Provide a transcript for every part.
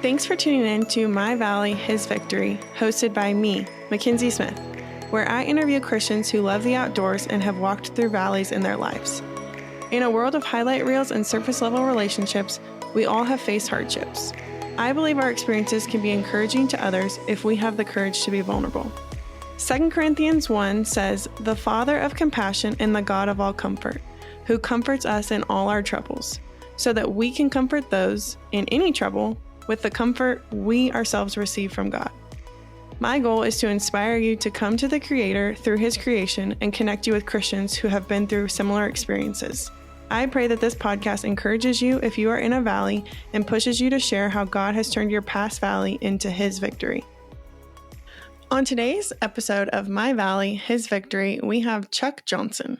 Thanks for tuning in to My Valley, His Victory, hosted by me, Mackenzie Smith, where I interview Christians who love the outdoors and have walked through valleys in their lives. In a world of highlight reels and surface-level relationships, we all have faced hardships. I believe our experiences can be encouraging to others if we have the courage to be vulnerable. 2 Corinthians 1 says, "The Father of compassion and the God of all comfort, who comforts us in all our troubles, so that we can comfort those in any trouble with the comfort we ourselves receive from God." My goal is to inspire you to come to the Creator through His creation and connect you with Christians who have been through similar experiences. I pray that this podcast encourages you if you are in a valley and pushes you to share how God has turned your past valley into His victory. On today's episode of My Valley, His Victory, we have Chuck Johnson.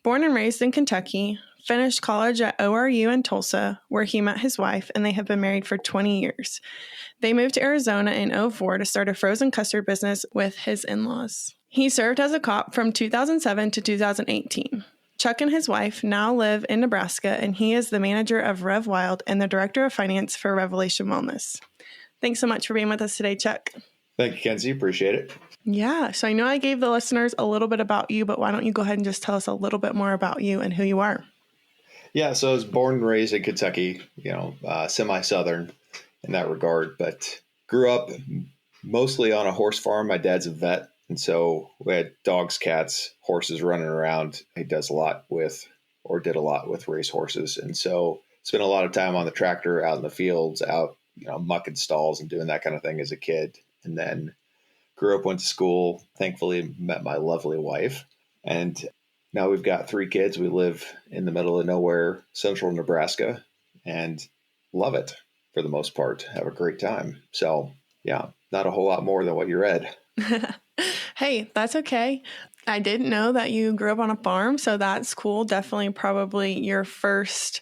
Born and raised in Kentucky, finished college at ORU in Tulsa, where he met his wife, and they have been married for 20 years. They moved to Arizona in 2004 to start a frozen custard business with his in-laws. He served as a cop from 2007 to 2018. Chuck and his wife now live in Nebraska, and he is the manager of Rev Wild and the director of finance for Revelation Wellness. Thanks so much for being with us today, Chuck. Thank you, Kenzie. Appreciate it. Yeah, so I know I gave the listeners a little bit about you, but why don't you go ahead and just tell us a little bit more about you and who you are? Yeah, so I was born and raised in Kentucky, semi-southern in that regard, but grew up mostly on a horse farm. My dad's a vet, and so we had dogs, cats, horses running around. He did a lot with race horses, and so spent a lot of time on the tractor, out in the fields, out mucking stalls and doing that kind of thing as a kid. And then grew up, went to school, thankfully met my lovely wife, and now we've got 3 kids. We live in the middle of nowhere, central Nebraska, and love it for the most part. Have a great time. So, yeah, not a whole lot more than what you read. Hey, that's okay. I didn't know that you grew up on a farm, so that's cool. Definitely probably your first,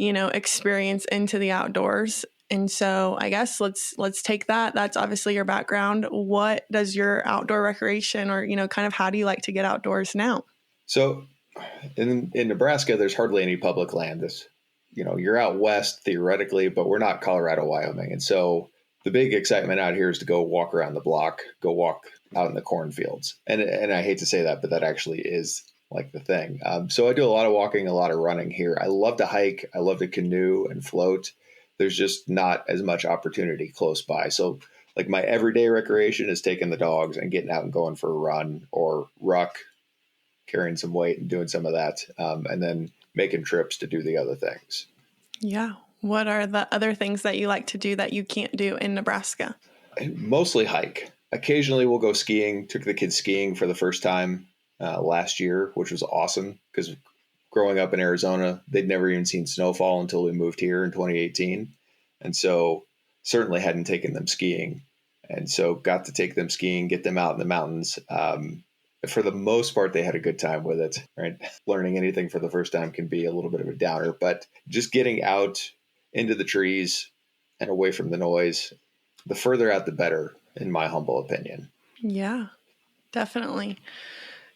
experience into the outdoors. And so I guess let's take that. That's obviously your background. What does your outdoor recreation or, kind of how do you like to get outdoors now? So in Nebraska, there's hardly any public land. You're out west theoretically, but we're not Colorado, Wyoming. And so the big excitement out here is to go walk around the block, go walk out in the cornfields. And I hate to say that, but that actually is like the thing. So I do a lot of walking, a lot of running here. I love to hike. I love to canoe and float. There's just not as much opportunity close by. So like my everyday recreation is taking the dogs and getting out and going for a run or ruck, carrying some weight and doing some of that, and then making trips to do the other things. Yeah. What are the other things that you like to do that you can't do in Nebraska? I mostly hike. Occasionally we'll go skiing. Took the kids skiing for the first time last year, which was awesome because growing up in Arizona, they'd never even seen snowfall until we moved here in 2018. And so certainly hadn't taken them skiing. And so got to take them skiing, get them out in the mountains. For the most part, they had a good time with it, right? Learning anything for the first time can be a little bit of a downer, but just getting out into the trees and away from the noise, the further out, the better, in my humble opinion. Yeah, definitely.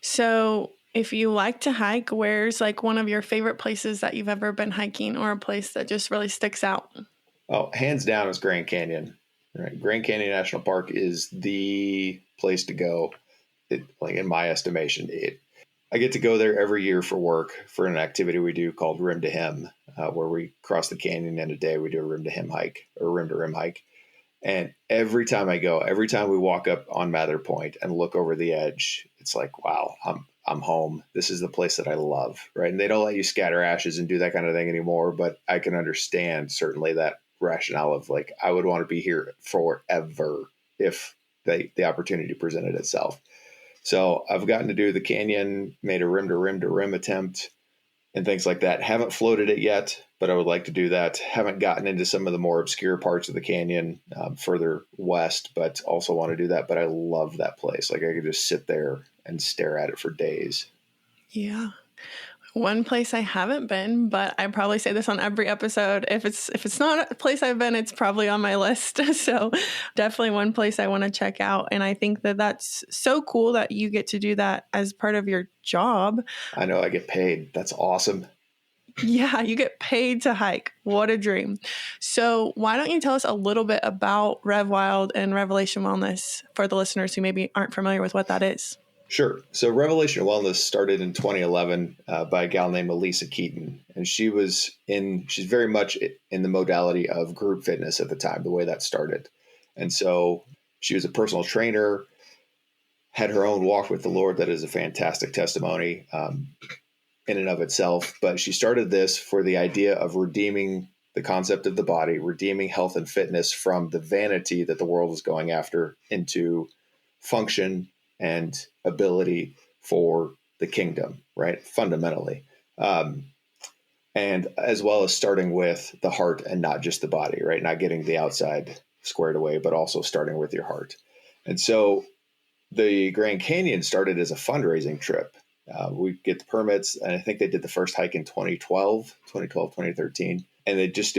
So if you like to hike, where's like one of your favorite places that you've ever been hiking or a place that just really sticks out? Oh, hands down is Grand Canyon. Right? Grand Canyon National Park is the place to go. In my estimation, I get to go there every year for work for an activity we do called Rim to Him, where we cross the canyon in a day. We do a rim to him hike or rim to rim hike. And every time I go, every time we walk up on Mather Point and look over the edge, it's like, wow, I'm home. This is the place that I love, right? And they don't let you scatter ashes and do that kind of thing anymore. But I can understand certainly that rationale of like, I would want to be here forever if the opportunity presented itself. So I've gotten to do the canyon, made a rim to rim attempt and things like that. Haven't floated it yet, but I would like to do that. Haven't gotten into some of the more obscure parts of the canyon further west, but also want to do that. But I love that place. Like I could just sit there and stare at it for days. Yeah. One place I haven't been, but I probably say this on every episode. If it's not a place I've been, it's probably on my list. So definitely one place I want to check out. And I think that that's so cool that you get to do that as part of your job. I know I get paid. That's awesome. Yeah, you get paid to hike. What a dream. So why don't you tell us a little bit about Rev Wild and Revelation Wellness for the listeners who maybe aren't familiar with what that is? Sure. So Revelation Wellness started in 2011 by a gal named Elisa Keaton, and she's very much in the modality of group fitness at the time, the way that started. And so she was a personal trainer, had her own walk with the Lord. That is a fantastic testimony in and of itself. But she started this for the idea of redeeming the concept of the body, redeeming health and fitness from the vanity that the world was going after into function and ability for the kingdom, right? Fundamentally. And as well as starting with the heart and not just the body, right? Not getting the outside squared away, but also starting with your heart. And so the Grand Canyon started as a fundraising trip. We get the permits, and I think they did the first hike in 2013. And they just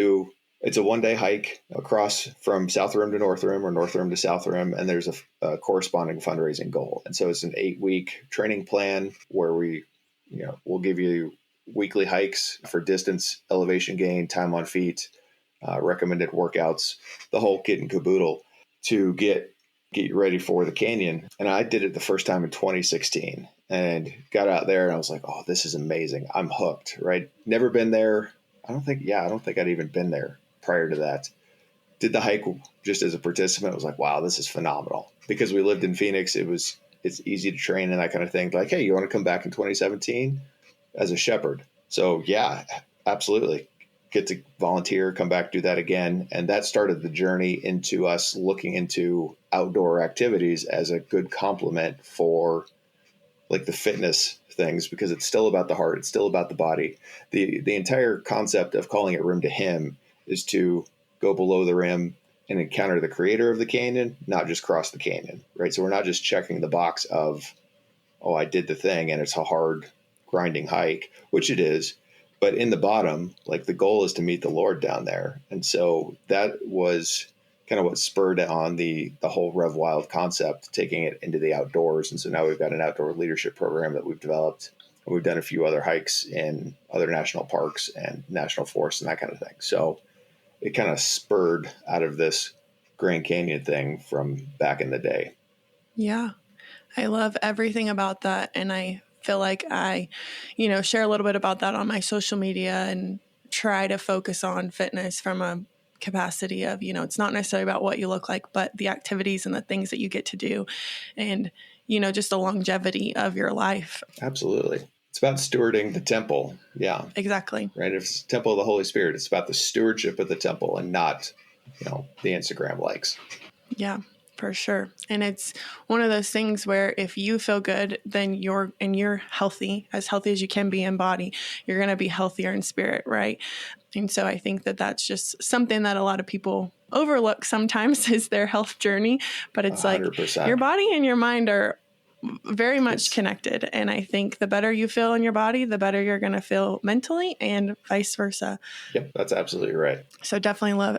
it's a one-day hike across from South Rim to North Rim or North Rim to South Rim, and there's a corresponding fundraising goal. And so it's an 8-week training plan where we'll give you weekly hikes for distance, elevation gain, time on feet, recommended workouts, the whole kit and caboodle to get you ready for the canyon. And I did it the first time in 2016 and got out there and I was like, oh, this is amazing. I'm hooked, right? Never been there. I don't think I'd even been there prior to that. Did the hike just as a participant. I was like, wow, this is phenomenal. Because we lived in Phoenix, it's easy to train and that kind of thing. Like, hey, you want to come back in 2017 as a shepherd? So yeah, absolutely. Get to volunteer, come back, do that again. And that started the journey into us looking into outdoor activities as a good complement for like the fitness things, because it's still about the heart. It's still about the body. The entire concept of calling it Rim to Him is to go below the rim and encounter the creator of the canyon, not just cross the canyon, right? So we're not just checking the box of, oh, I did the thing and it's a hard grinding hike, which it is. But in the bottom, like the goal is to meet the Lord down there. And so that was kind of what spurred on the whole Rev Wild concept, taking it into the outdoors. And so now we've got an outdoor leadership program that we've developed. And we've done a few other hikes in other national parks and national forests and that kind of thing. So it kind of spurred out of this Grand Canyon thing from back in the day. Yeah, I love everything about that. And I feel like I, share a little bit about that on my social media and try to focus on fitness from a capacity of, it's not necessarily about what you look like, but the activities and the things that you get to do and, just the longevity of your life. Absolutely. It's about stewarding the temple. Yeah. Exactly. Right. If it's the temple of the Holy Spirit, it's about the stewardship of the temple and not, the Instagram likes. Yeah. For sure. And it's one of those things where if you feel good, then you're healthy as you can be in body. You're going to be healthier in spirit, right? And so I think that that's just something that a lot of people overlook sometimes is their health journey. But it's 100%. Like your body and your mind are very much connected. And I think the better you feel in your body, the better you're going to feel mentally and vice versa. Yep, that's absolutely right. So definitely love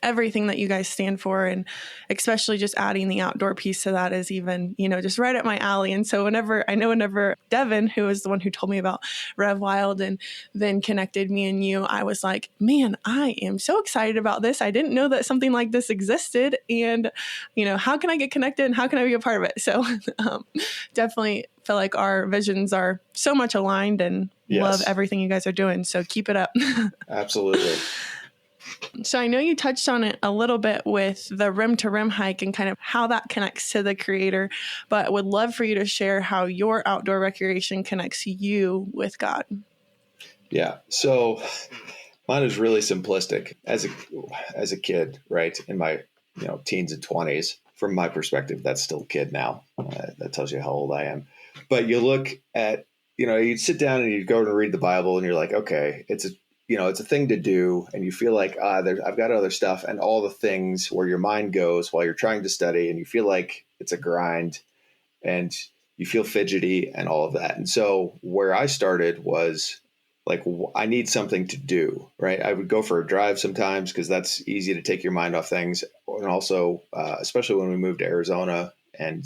everything that you guys stand for, and especially just adding the outdoor piece to that is even, just right up my alley. And so whenever Devin, who was the one who told me about Rev Wild and then connected me and you, I was like, man, I am so excited about this. I didn't know that something like this existed, and how can I get connected and how can I be a part of it? So definitely feel like our visions are so much aligned and love everything you guys are doing. So keep it up. Absolutely. So I know you touched on it a little bit with the Rim to Rim hike and kind of how that connects to the creator, but would love for you to share how your outdoor recreation connects you with God. Yeah. So mine is really simplistic as a kid, right? In my, teens and 20s, from my perspective, that's still a kid now. That tells you how old I am. But you look at, you'd sit down and you'd go and read the Bible and you're like, okay, it's a thing to do. And you feel like, I've got other stuff, and all the things where your mind goes while you're trying to study, and you feel like it's a grind and you feel fidgety and all of that. And so where I started was like, I need something to do, right? I would go for a drive sometimes because that's easy to take your mind off things. And also, especially when we moved to Arizona and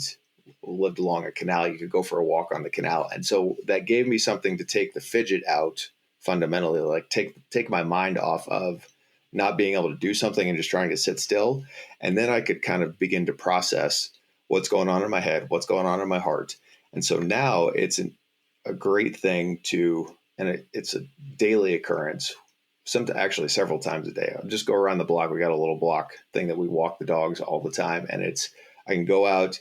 lived along a canal, you could go for a walk on the canal. And so that gave me something to take the fidget out fundamentally, like take my mind off of not being able to do something and just trying to sit still. And then I could kind of begin to process what's going on in my head, what's going on in my heart. And so now it's a great thing to, and it's a daily occurrence, actually several times a day. I'll just go around the block. We got a little block thing that we walk the dogs all the time. And I can go out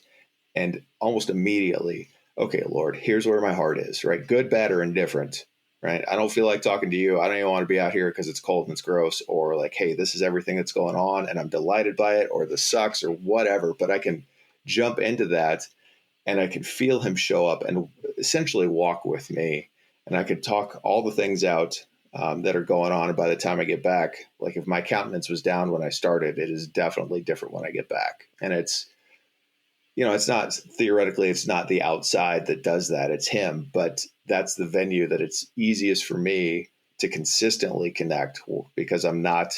and almost immediately, okay, Lord, here's where my heart is, right? Good, bad, or indifferent, right? I don't feel like talking to you. I don't even want to be out here because it's cold and it's gross, or like, hey, this is everything that's going on and I'm delighted by it, or this sucks, or whatever. But I can jump into that and I can feel him show up and essentially walk with me. And I could talk all the things out that are going on. And by the time I get back, like if my countenance was down when I started, it is definitely different when I get back. And it's not theoretically, it's not the outside that does that. It's him, but that's the venue that it's easiest for me to consistently connect, because I'm not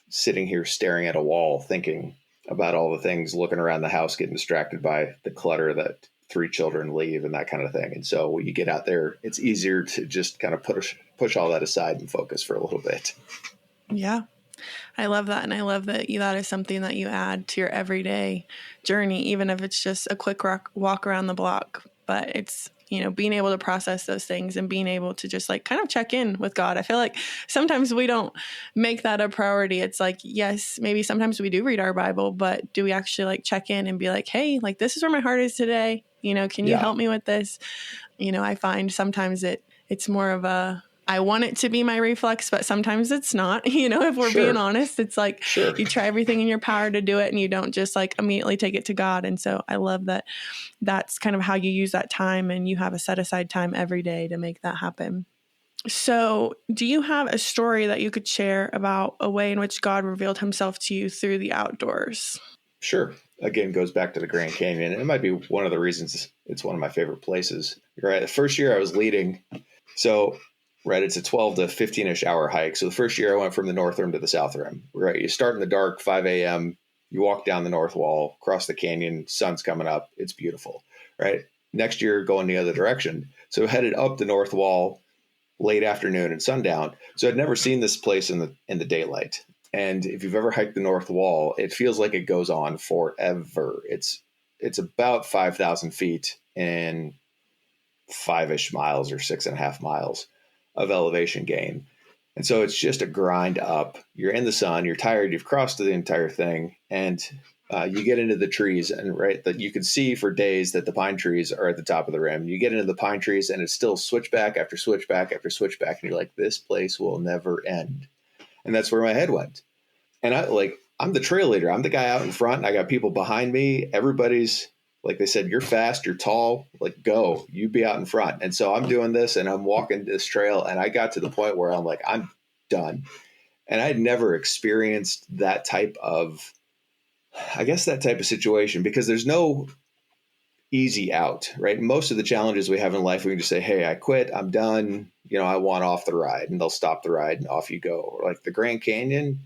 sitting here staring at a wall thinking about all the things, looking around the house, getting distracted by the clutter that 3 children leave and that kind of thing. And so when you get out there, it's easier to just kind of push all that aside and focus for a little bit. Yeah. I love that. And I love that that is something that you add to your everyday journey, even if it's just a quick walk around the block. But it's, being able to process those things and being able to just like kind of check in with God. I feel like sometimes we don't make that a priority. It's like, yes, maybe sometimes we do read our Bible, but do we actually like check in and be like, hey, like this is where my heart is today. Can you help me with this? I find sometimes it's more of I want it to be my reflex, but sometimes it's not, if we're being honest. It's like you try everything in your power to do it and you don't just like immediately take it to God. And so I love that that's kind of how you use that time, and you have a set aside time every day to make that happen. So do you have a story that you could share about a way in which God revealed himself to you through the outdoors? Sure. Again, goes back to the Grand Canyon. It might be one of the reasons it's one of my favorite places. Right. The first year I was leading. So right, it's a 12 to 15-ish hour hike. So the first year I went from the North Rim to the South Rim. Right, you start in the dark, 5 a.m., you walk down the North Wall, cross the canyon, sun's coming up. It's beautiful, right? Next year, going the other direction. So headed up the North Wall, late afternoon and sundown. So I'd never seen this place in the daylight. And if you've ever hiked the North Wall, it feels like it goes on forever. It's about 5,000 feet and 5-ish miles or 6.5 miles of elevation gain. And so it's just a grind up. You're in the sun, you're tired, you've crossed the entire thing, and you get into the trees, and right, that you can see for days that the pine trees are at the top of the rim. You get into the pine trees and it's still switchback after switchback after switchback. And you're like, this place will never end. And that's where my head went. And I'm the trail leader. I'm the guy out in front. I got people behind me. Everybody's like, they said, you're fast, you're tall, like go, you be out in front. And so I'm doing this and I'm walking this trail. And I got to the point where I'm like, I'm done. And I'd never experienced that type of situation, because there's no easy out, right? Most of the challenges we have in life, we can just say, hey, I quit, I'm done. I want off the ride, and they'll stop the ride and off you go. Or like the Grand Canyon,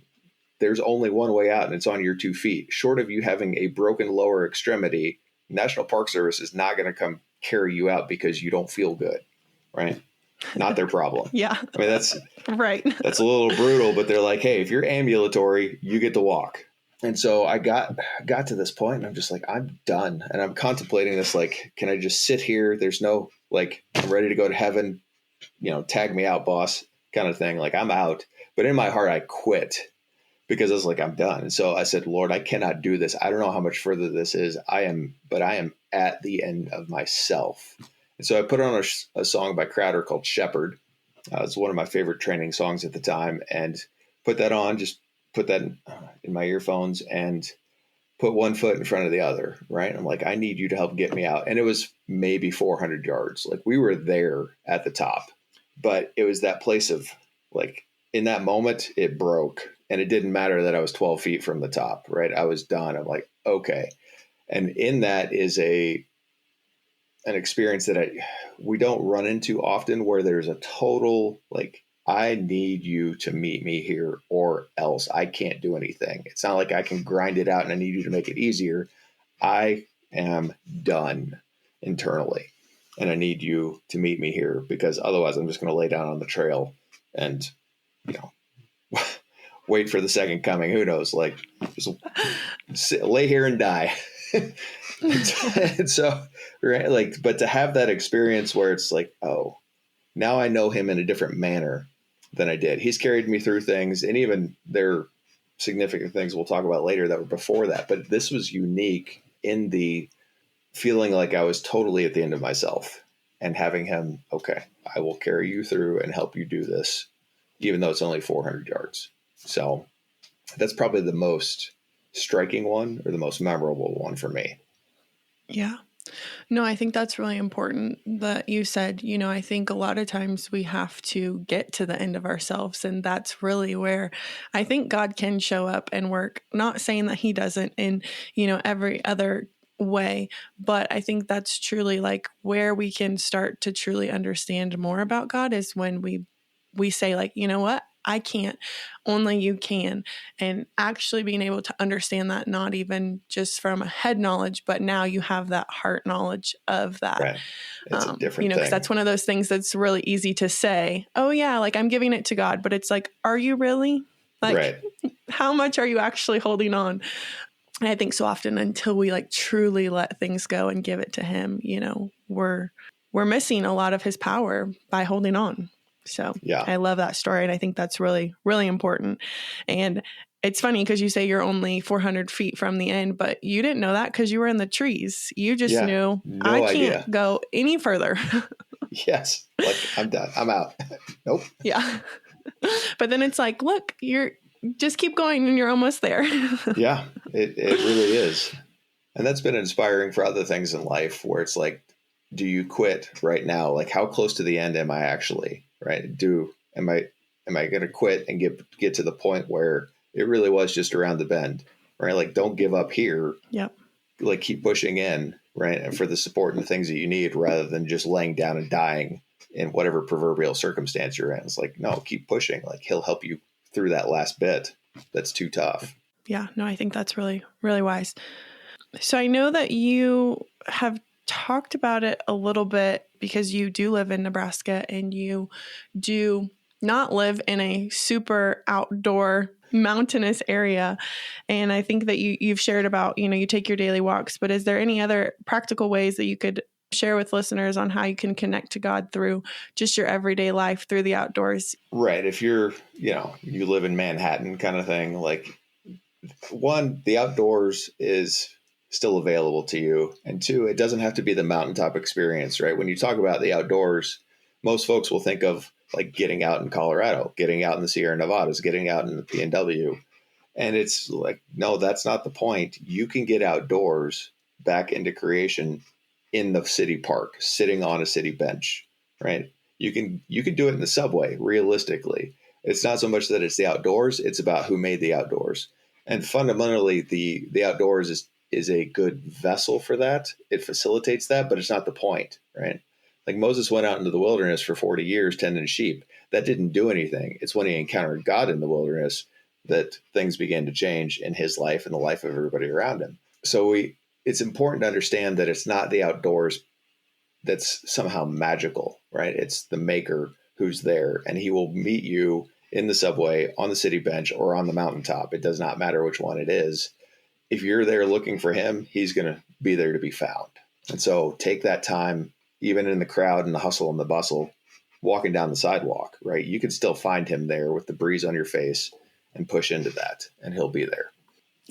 there's only one way out, and it's on your 2 feet. Short of you having a broken lower extremity, National Park Service is not going to come carry you out because you don't feel good, right? Not their problem. Yeah. I mean, that's right. That's a little brutal, but they're like, hey, if you're ambulatory, you get to walk. And so I got to this point and I'm just like, I'm done. And I'm contemplating this, like, can I just sit here? There's no, like, I'm ready to go to heaven, tag me out, boss, kind of thing. Like, I'm out. But in my heart, I quit, because I was like, I'm done. And so I said, Lord, I cannot do this. I don't know how much further this is. I am at the end of myself. And so I put on a song by Crowder called Shepherd. It's one of my favorite training songs at the time, and put that on, just put that in my earphones and put one foot in front of the other. Right. I'm like, I need you to help get me out. And it was maybe 400 yards. Like, we were there at the top, but it was that place of like, in that moment, it broke. And it didn't matter that I was 12 feet from the top, right? I was done. I'm like, okay. And in that is an experience that we don't run into often, where there's a total, like, I need you to meet me here or else I can't do anything. It's not like I can grind it out and I need you to make it easier. I am done internally, and I need you to meet me here, because otherwise I'm just going to lay down on the trail and, you know, wait for the second coming. Who knows? Like, just lay here and die. And so, right. Like, but to have that experience where it's like, oh, now I know him in a different manner than I did. He's carried me through things, and even there are significant things we'll talk about later that were before that. But this was unique in the feeling like I was totally at the end of myself and having him, okay, I will carry you through and help you do this, even though it's only 400 yards. So that's probably the most striking one or the most memorable one for me. Yeah. No, I think that's really important that you said, I think a lot of times we have to get to the end of ourselves. And that's really where I think God can show up and work. Not saying that he doesn't in, every other way, but I think that's truly like where we can start to truly understand more about God is when we say like, you know what? I can't, only you can. And actually being able to understand that, not even just from a head knowledge, but now you have that heart knowledge of that. Right. It's a different thing. Because that's one of those things that's really easy to say, oh yeah, like I'm giving it to God, but it's like, are you really? Like, right. How much are you actually holding on? And I think so often until we like truly let things go and give it to him, we're missing a lot of his power by holding on. So yeah. I love that story. And I think that's really, really important. And it's funny because you say you're only 400 feet from the end, but you didn't know that because you were in the trees. You just knew I can't go any further. Yes. Like I'm done. I'm out. Nope. Yeah. But then it's like, look, just keep going and you're almost there. Yeah, it really is. And that's been inspiring for other things in life where it's like, do you quit right now? Like how close to the end am I actually? Right? Am I going to quit and get to the point where it really was just around the bend, right? Like don't give up here. Yep. Like keep pushing in, right? And for the support and the things that you need rather than just laying down and dying in whatever proverbial circumstance you're in. It's like, no, keep pushing. Like he'll help you through that last bit. That's too tough. Yeah, no, I think that's really, really wise. So I know that you have talked about it a little bit because you do live in Nebraska and you do not live in a super outdoor mountainous area. And I think that you've shared about, you take your daily walks, but is there any other practical ways that you could share with listeners on how you can connect to God through just your everyday life through the outdoors? Right. If you're, you live in Manhattan kind of thing, like one, the outdoors is still available to you. And two, it doesn't have to be the mountaintop experience, right? When you talk about the outdoors, most folks will think of like getting out in Colorado, getting out in the Sierra Nevadas, getting out in the PNW. And it's like, no, that's not the point. You can get outdoors back into creation in the city park, sitting on a city bench, right? You can do it in the subway, realistically. It's not so much that it's the outdoors, it's about who made the outdoors. And fundamentally, the outdoors is a good vessel for that. It facilitates that, but it's not the point, right? Like Moses went out into the wilderness for 40 years tending sheep. That didn't do anything. It's when he encountered God in the wilderness that things began to change in his life and the life of everybody around him. So it's important to understand that it's not the outdoors that's somehow magical, right? It's the maker who's there, and he will meet you in the subway, on the city bench, or on the mountaintop. It does not matter which one it is. If you're there looking for him, he's going to be there to be found. And so take that time, even in the crowd and the hustle and the bustle, walking down the sidewalk, right? You can still find him there with the breeze on your face and push into that, and he'll be there.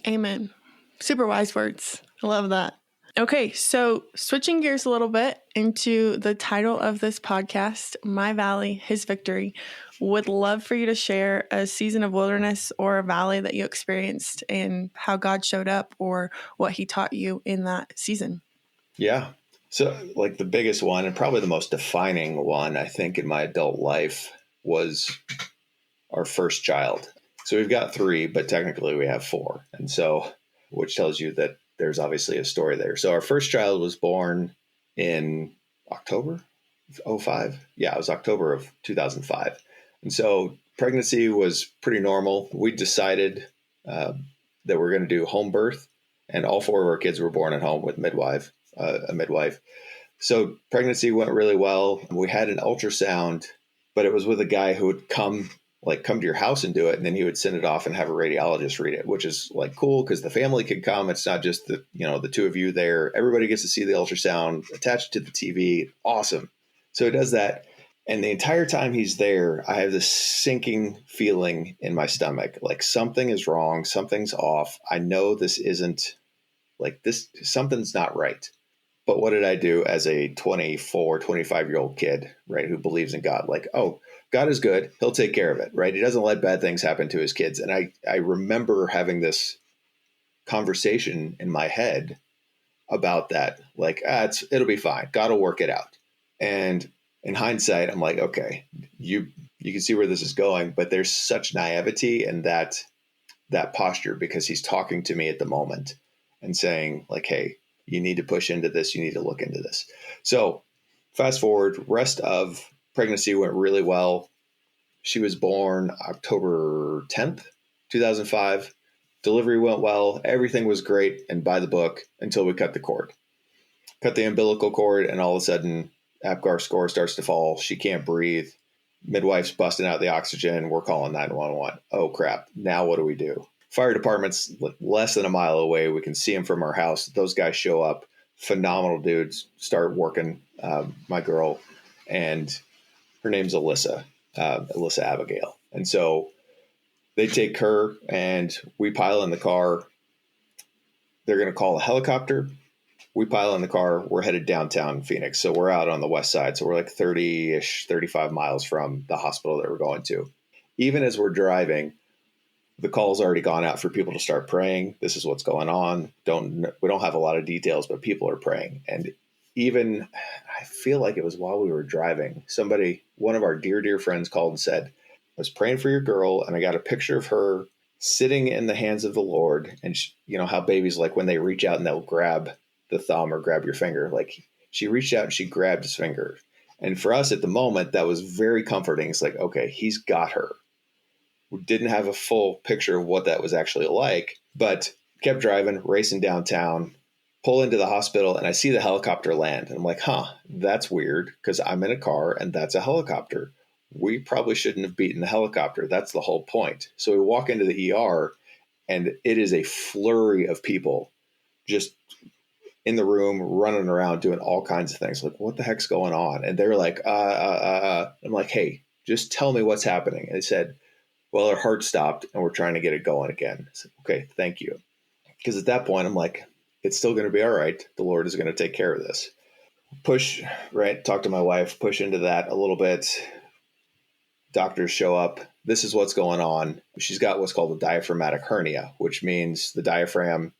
Amen. Super wise words. I love that. Okay, so switching gears a little bit into the title of this podcast, My Valley, His Victory. Would love for you to share a season of wilderness or a valley that you experienced and how God showed up or what he taught you in that season. Yeah. So like the biggest one and probably the most defining one, I think, in my adult life was our first child. So we've got 3, but technically we have 4. And so, which tells you that there's obviously a story there. So our first child was born in October of 05. Yeah, it was October of 2005. And so pregnancy was pretty normal. We decided that we're going to do home birth, and all 4 of our kids were born at home with a midwife. So pregnancy went really well. We had an ultrasound but it was with a guy who would come to your house and do it. And then he would send it off and have a radiologist read it, which is like cool because the family could come. It's not just the two of you there. Everybody gets to see the ultrasound attached to the TV. Awesome. So he does that. And the entire time he's there, I have this sinking feeling in my stomach, like something is wrong. Something's off. I know this isn't like this. Something's not right. But what did I do as a 24, 25-year-old kid, right, who believes in God? Like, oh, God is good. He'll take care of it, right? He doesn't let bad things happen to his kids. And I remember having this conversation in my head about that. Like, it'll be fine. God will work it out. And in hindsight, I'm like, okay, you can see where this is going, but there's such naivety in that posture because he's talking to me at the moment and saying like, hey, you need to push into this. You need to look into this. So fast forward, rest of pregnancy went really well. She was born October 10th, 2005. Delivery went well. Everything was great and by the book until we cut the cord. Cut the umbilical cord, and all of a sudden, APGAR score starts to fall. She can't breathe. Midwife's busting out the oxygen. We're calling 911. Oh, crap. Now what do we do? Fire department's less than a mile away. We can see them from our house. Those guys show up. Phenomenal dudes. Start working my girl. And her name's Alyssa Abigail. And so they take her and we pile in the car. They're going to call a helicopter. We pile in the car. We're headed downtown Phoenix. So we're out on the west side. So we're like 30-ish, 35 miles from the hospital that we're going to. Even as we're driving, the call's already gone out for people to start praying. This is what's going on. We don't have a lot of details, but people are praying. And even I feel like it was while we were driving, one of our dear friends called and said, I was praying for your girl and I got a picture of her sitting in the hands of the Lord. And you know how babies, like when they reach out and they'll grab the thumb or grab your finger, like she reached out and she grabbed his finger. And for us at the moment, that was very comforting. It's like, okay, he's got her. We didn't have a full picture of what that was actually like, but kept driving, racing downtown, pull into the hospital, and I see the helicopter land. And I'm like, that's weird because I'm in a car and that's a helicopter. We probably shouldn't have beaten the helicopter. That's the whole point. So we walk into the ER and it is a flurry of people just in the room, running around, doing all kinds of things. Like, what the heck's going on? And they're like, I'm like, hey, just tell me what's happening. And they said, well, her heart stopped and we're trying to get it going again. I said, okay, thank you. Because at that point, I'm like, it's still going to be all right. The Lord is going to take care of this. Push, right? Talk to my wife, push into that a little bit. Doctors show up. This is what's going on. She's got what's called a diaphragmatic hernia, which means the diaphragm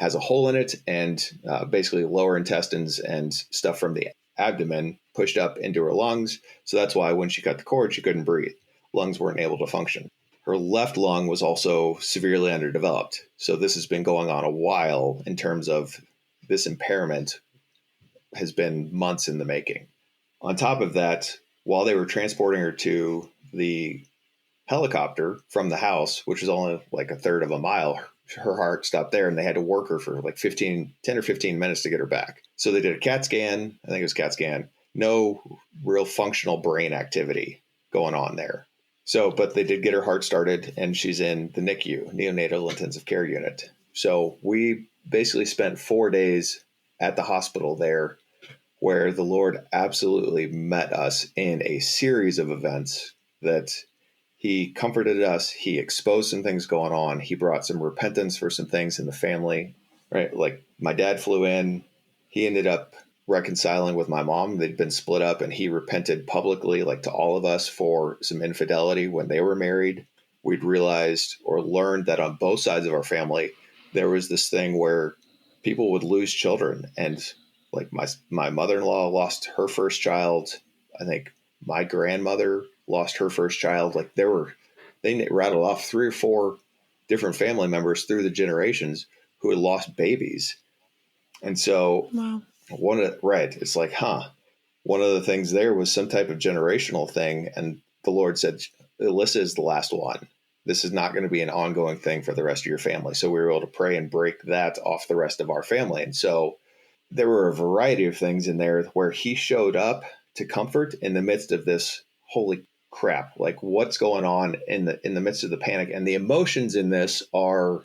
has a hole in it and basically lower intestines and stuff from the abdomen pushed up into her lungs. So that's why when she cut the cord, she couldn't breathe. Lungs weren't able to function. Her left lung was also severely underdeveloped. So this has been going on a while in terms of this impairment has been months in the making. On top of that, while they were transporting her to the helicopter from the house, which was only like a third of a mile, her heart stopped there and they had to work her for like 10 or 15 minutes to get her back. So they did a CAT scan. I think it was CAT scan. No real functional brain activity going on there. So, but they did get her heart started and she's in the NICU, neonatal intensive care unit. So we basically spent 4 days at the hospital there where the Lord absolutely met us in a series of events that he comforted us. He exposed some things going on. He brought some repentance for some things in the family, right? Like my dad flew in. He ended up reconciling with my mom. They'd been split up and he repented publicly, like to all of us for some infidelity when they were married. We'd realized or learned that on both sides of our family, there was this thing where people would lose children. And like my mother-in-law lost her first child. I think my grandmother lost her first child. Like they rattled off 3 or 4 different family members through the generations who had lost babies. And so Wow. It's like, one of the things there was some type of generational thing. And the Lord said, Alyssa is the last one. This is not going to be an ongoing thing for the rest of your family. So we were able to pray and break that off the rest of our family. And so there were a variety of things in there where he showed up to comfort in the midst of this holy crap, like what's going on in the midst of the panic. And the emotions in this are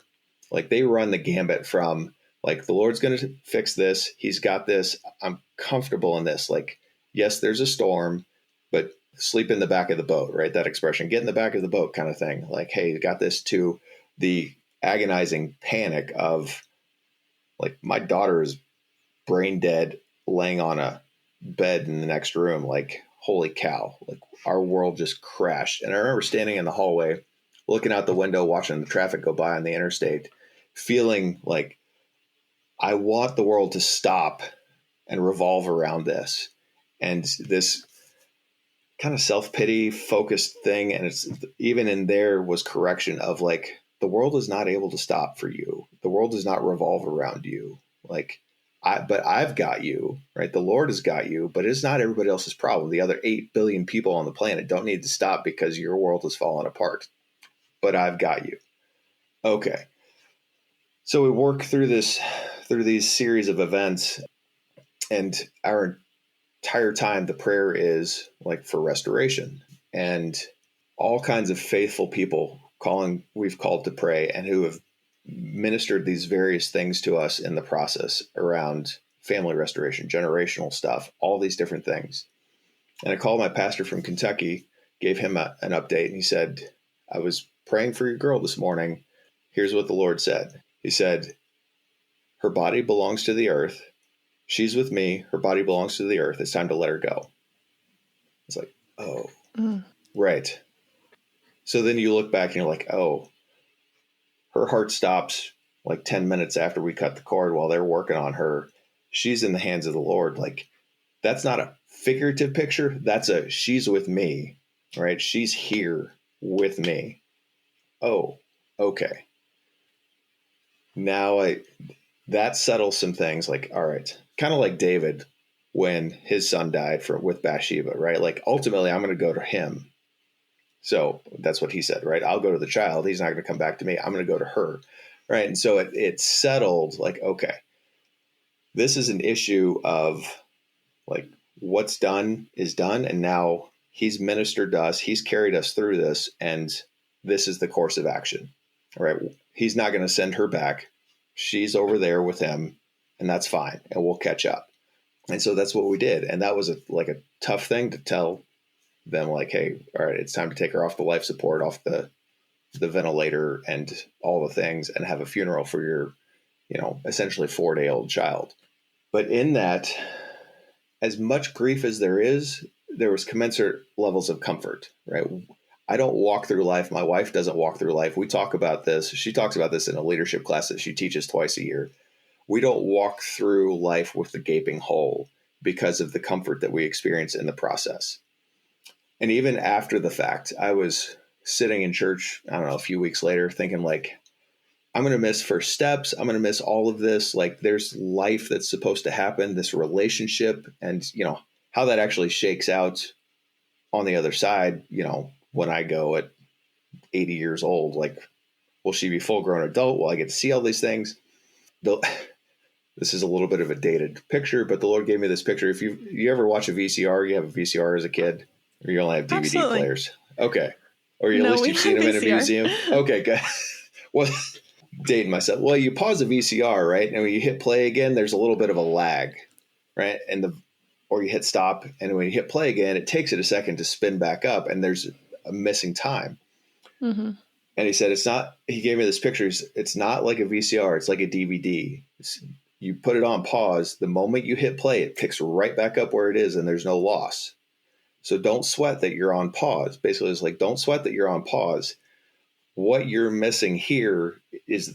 like, they run the gambit from like, the Lord's going to fix this. He's got this. I'm comfortable in this. Like, yes, there's a storm, but sleep in the back of the boat, right? That expression, get in the back of the boat kind of thing. Like, hey, you got this, to the agonizing panic of like, my daughter is brain dead, laying on a bed in the next room. Like, holy cow, like our world just crashed. And I remember standing in the hallway, looking out the window, watching the traffic go by on the interstate, feeling like I want the world to stop and revolve around this. And this kind of self-pity focused thing. And it's even in there was correction of like, the world is not able to stop for you. The world does not revolve around you. Like, but I've got you, right? The Lord has got you, but it's not everybody else's problem. The other 8 billion people on the planet don't need to stop because your world has fallen apart, but I've got you. Okay. So we work through these series of events, and our entire time, the prayer is like for restoration, and all kinds of faithful people we've called to pray, and who have ministered these various things to us in the process around family restoration, generational stuff, all these different things. And I called my pastor from Kentucky, gave him an update, and he said, I was praying for your girl this morning. Here's what the Lord said. He said, her body belongs to the earth. She's with me. Her body belongs to the earth. It's time to let her go. It's like, oh, right. So then you look back and you're like, oh, her heart stops like 10 minutes after we cut the cord while they're working on her. She's in the hands of the Lord. Like, that's not a figurative picture. That's she's with me, right? She's here with me. Oh, okay. Now that settles some things. Like, all right, kind of like David when his son died with Bathsheba, right? Like, ultimately, I'm going to go to him. So that's what he said, right? I'll go to the child. He's not going to come back to me. I'm going to go to her, right? And so it settled like, okay, this is an issue of like, what's done is done. And now he's ministered to us. He's carried us through this. And this is the course of action, right? He's not going to send her back. She's over there with him, and that's fine. And we'll catch up. And so that's what we did. And that was a tough thing to tell them, like, hey, all right, it's time to take her off the life support, off the ventilator and all the things, and have a funeral for your, essentially 4-day-old child. But in that, as much grief as there was commensurate levels of comfort, right? I don't walk through life. My wife doesn't walk through life. We talk about this. She talks about this in a leadership class that she teaches twice a year. We don't walk through life with the gaping hole because of the comfort that we experience in the process. And even after the fact, I was sitting in church, I don't know, a few weeks later, thinking like, I'm going to miss first steps. I'm going to miss all of this. Like, there's life that's supposed to happen, this relationship, and, how that actually shakes out on the other side, when I go at 80 years old, like, will she be full grown adult? Will I get to see all these things? This is a little bit of a dated picture, but the Lord gave me this picture. If you ever watch a VCR, you have a VCR as a kid, or you only have DVD Absolutely. players. Okay. Or at least you've seen them in a museum. Okay, good. Well, dating myself. Well, you pause a VCR, right? And when you hit play again, there's a little bit of a lag, right? Or you hit stop, and when you hit play again, it takes it a second to spin back up, and there's a missing time. Mm-hmm. And he said, he gave me this picture. It's not like a VCR. It's like a DVD. You put it on pause. The moment you hit play, it picks right back up where it is, and there's no loss. So don't sweat that you're on pause. Basically, it's like, don't sweat that you're on pause. What you're missing here is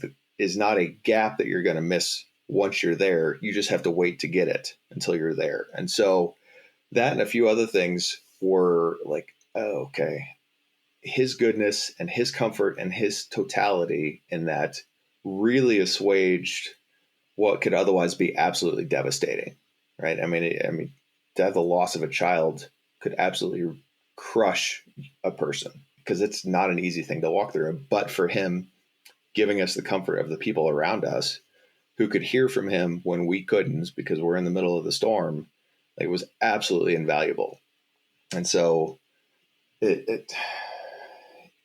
not a gap that you're going to miss once you're there. You just have to wait to get it until you're there. And so that and a few other things were like, oh, okay. His goodness and his comfort and his totality in that really assuaged what could otherwise be absolutely devastating, right? I mean, to have the loss of a child could absolutely crush a person, because it's not an easy thing to walk through. But for him, giving us the comfort of the people around us who could hear from him when we couldn't because we're in the middle of the storm, it was absolutely invaluable. And so it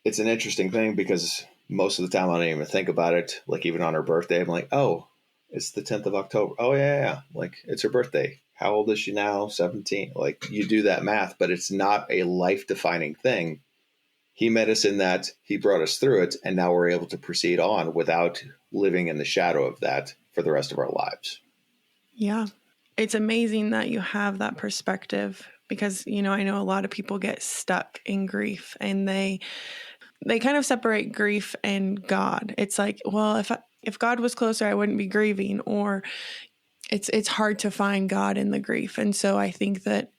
it's an interesting thing because most of the time I don't even think about it. Like even on her birthday, I'm like, oh, it's the 10th of October. Oh yeah. Like it's her birthday. How old is she now? 17. Like you do that math, but it's not a life defining thing. He met us in that, he brought us through it, and now we're able to proceed on without living in the shadow of that for the rest of our lives. Yeah. It's amazing that you have that perspective because, I know a lot of people get stuck in grief and they kind of separate grief and God. It's like, well, if God was closer, I wouldn't be grieving, or it's hard to find God in the grief. And so I think that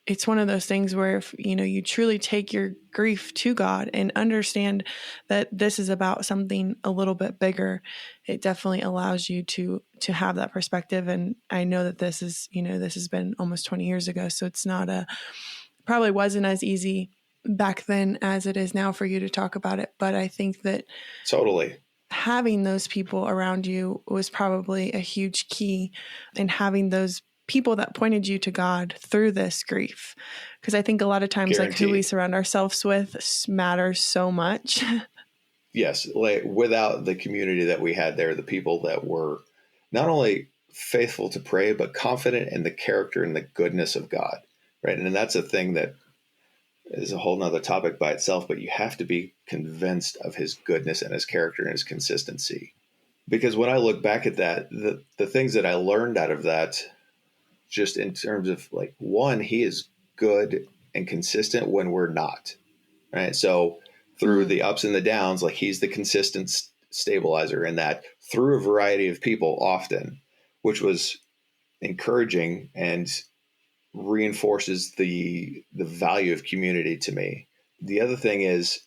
it's one of those things where if you truly take your grief to God and understand that this is about something a little bit bigger, it definitely allows you to have that perspective. And I know that this has been almost 20 years ago, so it's not probably wasn't as easy back then as it is now for you to talk about it. But I think that Totally. having those people around you was probably a huge key in having those people that pointed you to God through this grief. Because I think a lot of times, like who we Guaranteed. surround ourselves with matters so much. Yes. Like without the community that we had there, the people that were not only faithful to pray, but confident in the character and the goodness of God. Right. And that's a thing that is a whole nother topic by itself, but you have to be convinced of his goodness and his character and his consistency. Because when I look back at that, the things that I learned out of that, just in terms of like, one, he is good and consistent when we're not, right? So through the ups and the downs, like he's the consistent stabilizer in that through a variety of people often, which was encouraging and reinforces the value of community to me. The other thing is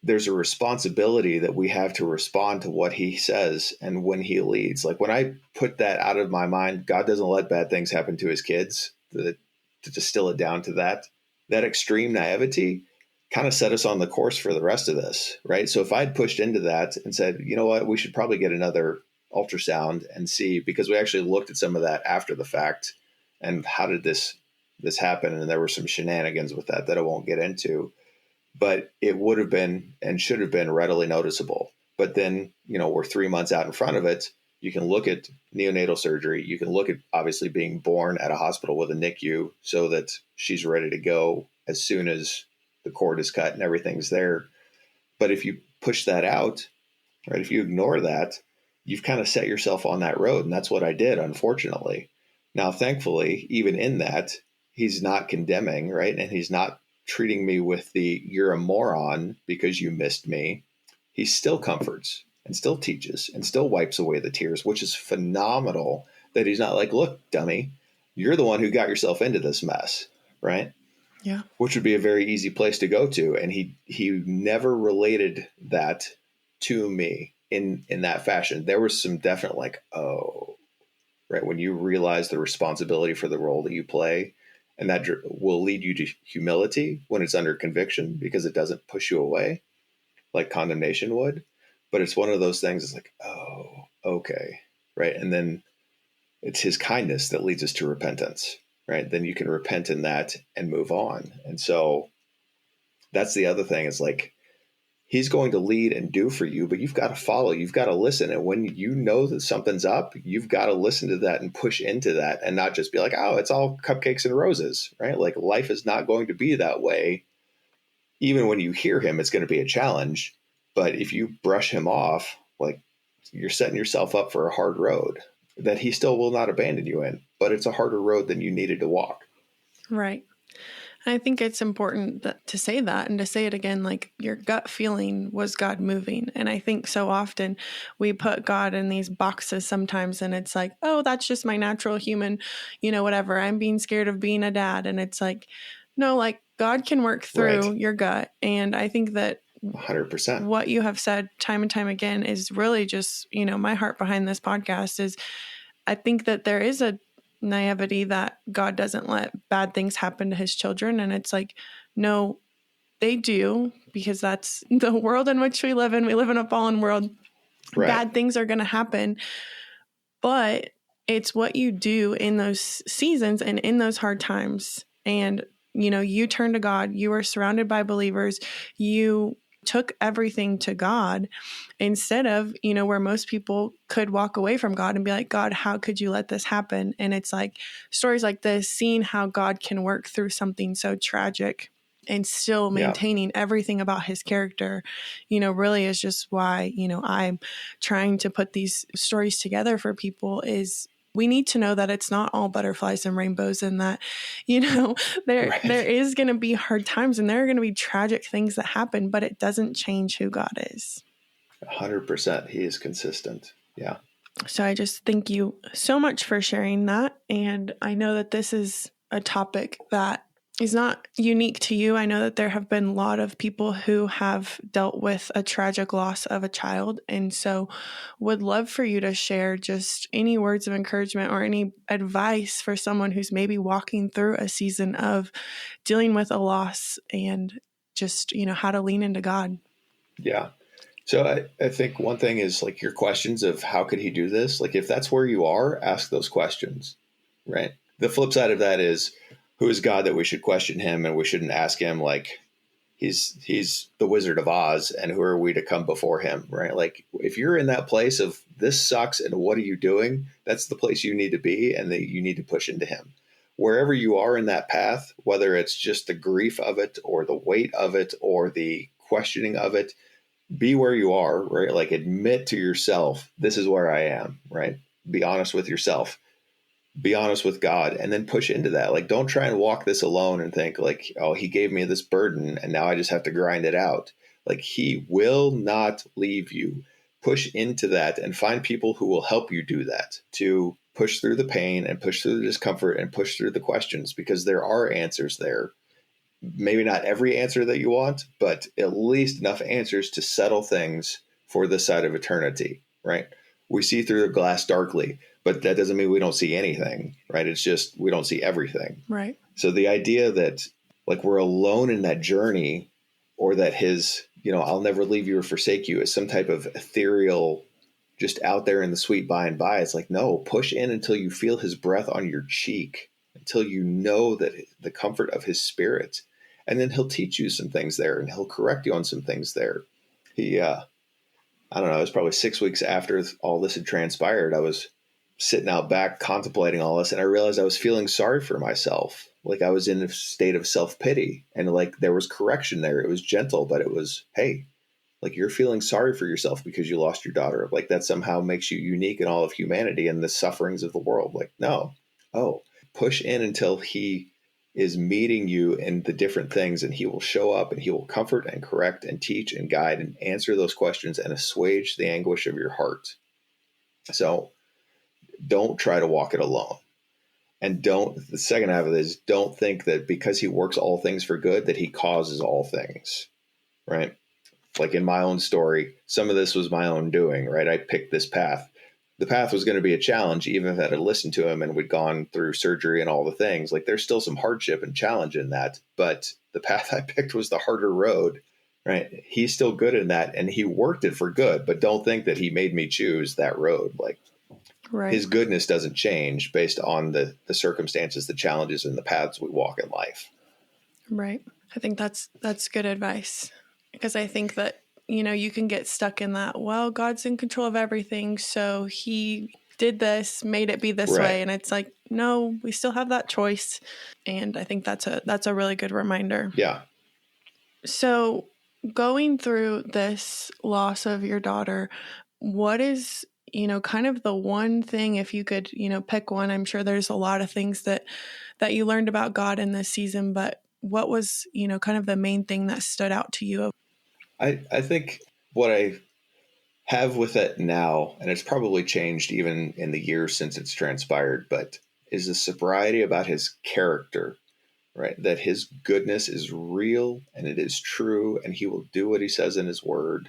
there's a responsibility that we have to respond to what he says and when he leads. Like when I put that out of my mind, God doesn't let bad things happen to his kids. To distill it down to that extreme naivety kind of set us on the course for the rest of this, right? So if I'd pushed into that and said, you know what, we should probably get another ultrasound and see, because we actually looked at some of that after the fact and how did this happen? And there were some shenanigans with that I won't get into, but it would have been and should have been readily noticeable. But then, we're 3 months out in front of it. You can look at neonatal surgery. You can look at obviously being born at a hospital with a NICU so that she's ready to go as soon as the cord is cut and everything's there. But if you push that out, right, if you ignore that, you've kind of set yourself on that road. And that's what I did, unfortunately. Now, thankfully, even in that, he's not condemning, right? And he's not treating me with the you're a moron because you missed me. He still comforts and still teaches and still wipes away the tears, which is phenomenal that he's not like, look, dummy, you're the one who got yourself into this mess, right? Yeah. Which would be a very easy place to go to. And he never related that to me in that fashion. There was some definite like, oh, right. When you realize the responsibility for the role that you play, and that will lead you to humility when it's under conviction because it doesn't push you away like condemnation would. But it's one of those things. It's like, oh, okay. Right. And then it's his kindness that leads us to repentance. Right. Then you can repent in that and move on. And so that's the other thing is like, he's going to lead and do for you, but you've got to follow, you've got to listen. And when you know that something's up, you've got to listen to that and push into that and not just be like, oh, it's all cupcakes and roses, right? Like life is not going to be that way. Even when you hear him, it's going to be a challenge. But if you brush him off, like you're setting yourself up for a hard road that he still will not abandon you in, but it's a harder road than you needed to walk. Right. I think it's important to say that and to say it again, like your gut feeling was God moving. And I think so often we put God in these boxes sometimes and it's like, oh, that's just my natural human, whatever. I'm being scared of being a dad. And it's like, no, like God can work through your gut. And I think that 100%. What you have said time and time again is really just, my heart behind this podcast is I think that there is a naivety that God doesn't let bad things happen to his children. And it's like, no, they do, because that's the world in which we live in. We live in a fallen world. Right. Bad things are going to happen. But it's what you do in those seasons and in those hard times. And, you turned to God, you were surrounded by believers, you took everything to God instead of, where most people could walk away from God and be like, God, how could you let this happen? And it's like stories like this, seeing how God can work through something so tragic and still maintaining everything about his character, really is just why, I'm trying to put these stories together for people is we need to know that it's not all butterflies and rainbows, and that, there is going to be hard times and there are going to be tragic things that happen, but it doesn't change who God is. 100%. He is consistent. Yeah. So I just thank you so much for sharing that. And I know that this is a topic that is not unique to you. I know that there have been a lot of people who have dealt with a tragic loss of a child. And so would love for you to share just any words of encouragement or any advice for someone who's maybe walking through a season of dealing with a loss and just, how to lean into God. Yeah. So I think one thing is like your questions of how could he do this? Like if that's where you are, ask those questions, right? The flip side of that is who is God that we should question him and we shouldn't ask him like he's the Wizard of Oz and who are we to come before him, right? Like if you're in that place of this sucks and what are you doing? That's the place you need to be and that you need to push into him. Wherever you are in that path, whether it's just the grief of it or the weight of it or the questioning of it, be where you are, right? Like admit to yourself, this is where I am, right? Be honest with yourself, be honest with God, and then push into that. Like, don't try and walk this alone and think like, oh, he gave me this burden and now I just have to grind it out. Like he will not leave you. Push into that and find people who will help you do that, to push through the pain and push through the discomfort and push through the questions, because there are answers there. Maybe not every answer that you want, but at least enough answers to settle things for this side of eternity, right? We see through the glass darkly, but that doesn't mean we don't see anything, right? It's just we don't see everything. Right. So the idea that like we're alone in that journey, or that his, I'll never leave you or forsake you is some type of ethereal, just out there in the sweet by and by. It's like, no, push in until you feel his breath on your cheek, until you know that the comfort of his spirit. And then he'll teach you some things there and he'll correct you on some things there. I don't know, it was probably 6 weeks after all this had transpired. I was sitting out back contemplating all this and I realized I was feeling sorry for myself. Like I was in a state of self-pity and like there was correction there. It was gentle, but it was, hey, like you're feeling sorry for yourself because you lost your daughter. Like that somehow makes you unique in all of humanity and the sufferings of the world. Like, no. Oh, push in until he is meeting you in the different things and he will show up and he will comfort and correct and teach and guide and answer those questions and assuage the anguish of your heart. So don't try to walk it alone. And the second half of this, don't think that because he works all things for good, that he causes all things, right? Like in my own story, some of this was my own doing, right? I picked this path. The path was going to be a challenge, even if I had listened to him and we'd gone through surgery and all the things. Like there's still some hardship and challenge in that, but the path I picked was the harder road, right? He's still good in that and he worked it for good, but don't think that he made me choose that road. Like Right. His goodness doesn't change based on the circumstances, the challenges, and the paths we walk in life. Right. I think that's good advice, because I think that, you can get stuck in that, well, God's in control of everything, so he did this, made it be this way. And it's like, no, we still have that choice. And I think that's a really good reminder. Yeah. So going through this loss of your daughter, what is, kind of the one thing, if you could, pick one? I'm sure there's a lot of things that you learned about God in this season, but what was, kind of the main thing that stood out to you? I think what I have with it now, and it's probably changed even in the years since it's transpired, but is the sobriety about his character, right? That his goodness is real and it is true, and he will do what he says in his word,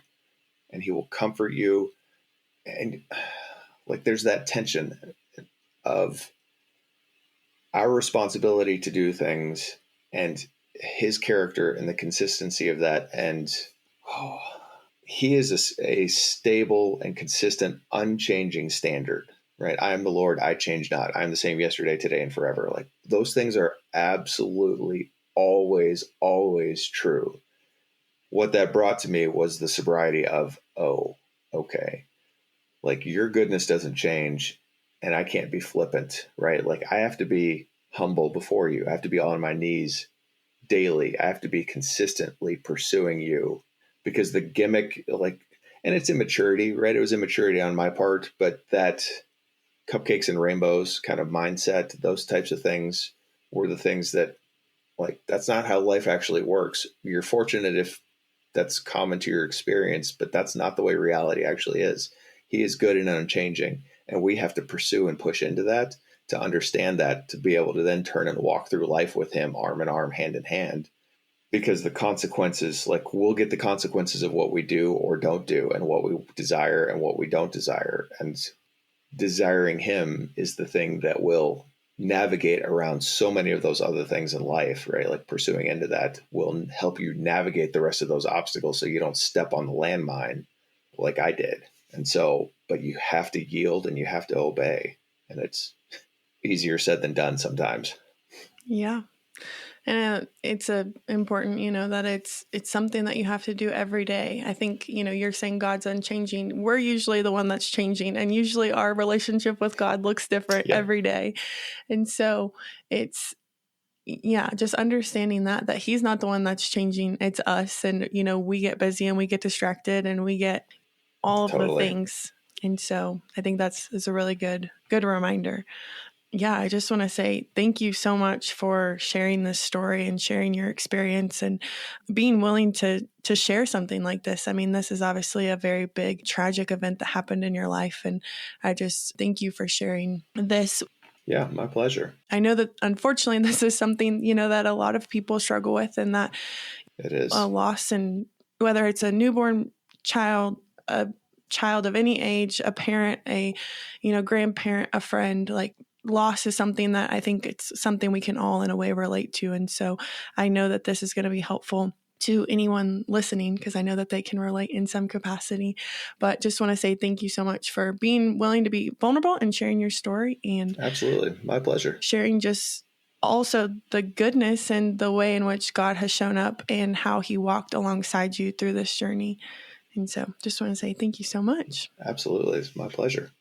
and he will comfort you. And like there's that tension of our responsibility to do things and his character and the consistency of that. And he is a stable and consistent, unchanging standard, right? I am the Lord, I change not. I am the same yesterday, today, and forever. Like those things are absolutely always, always true. What that brought to me was the sobriety of, oh, okay. Like, your goodness doesn't change, and I can't be flippant, right? Like, I have to be humble before you. I have to be on my knees daily. I have to be consistently pursuing you, because the gimmick, like, and it's immaturity, right? It was immaturity on my part, but that cupcakes and rainbows kind of mindset, those types of things were the things that, like, that's not how life actually works. You're fortunate if that's common to your experience, but that's not the way reality actually is. He is good and unchanging, and we have to pursue and push into that to understand that, to be able to then turn and walk through life with him, arm in arm, hand in hand. Because the consequences, like, we'll get the consequences of what we do or don't do, and what we desire and what we don't desire. And desiring him is the thing that will navigate around so many of those other things in life, right? Like, pursuing into that will help you navigate the rest of those obstacles so you don't step on the landmine like I did. And so, but you have to yield and you have to obey. And it's easier said than done sometimes. Yeah. And it's important, that it's something that you have to do every day. I think, you're saying God's unchanging. We're usually the one that's changing, and usually our relationship with God looks different every day. And so it's, just understanding that he's not the one that's changing. It's us. And, we get busy and we get distracted and we get all of the things. And so I think is a really good reminder. Yeah, I just want to say thank you so much for sharing this story and sharing your experience and being willing to share something like this. I mean, this is obviously a very big, tragic event that happened in your life. And I just thank you for sharing this. Yeah, my pleasure. I know that unfortunately this is something, that a lot of people struggle with, and that it is a loss, and whether it's a newborn child, a child of any age, a parent, a, grandparent, a friend, like, loss is something that I think it's something we can all in a way relate to. And so I know that this is going to be helpful to anyone listening, because I know that they can relate in some capacity. But just want to say thank you so much for being willing to be vulnerable and sharing your story. And absolutely, my pleasure. Sharing just also the goodness and the way in which God has shown up and how he walked alongside you through this journey. And so just want to say thank you so much. Absolutely, it's my pleasure.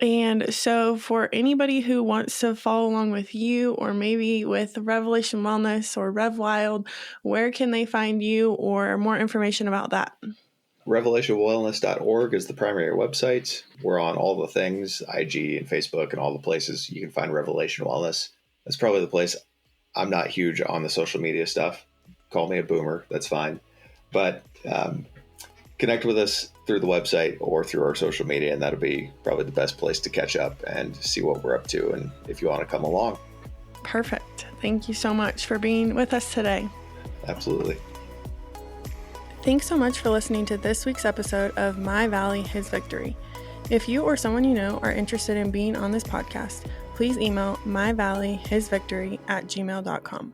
And so for anybody who wants to follow along with you, or maybe with Revelation Wellness or Rev Wild, where can they find you or more information about that? Revelationwellness.org is the primary website. We're on all the things, IG and Facebook and all the places you can find Revelation Wellness. That's probably the place. I'm not huge on the social media stuff. Call me a boomer. That's fine. But connect with us through the website or through our social media, and that'll be probably the best place to catch up and see what we're up to, and if you want to come along. Perfect. Thank you so much for being with us today. Absolutely. Thanks so much for listening to this week's episode of My Valley, His Victory. If you or someone you know are interested in being on this podcast, please email myvalleyhisvictory@gmail.com.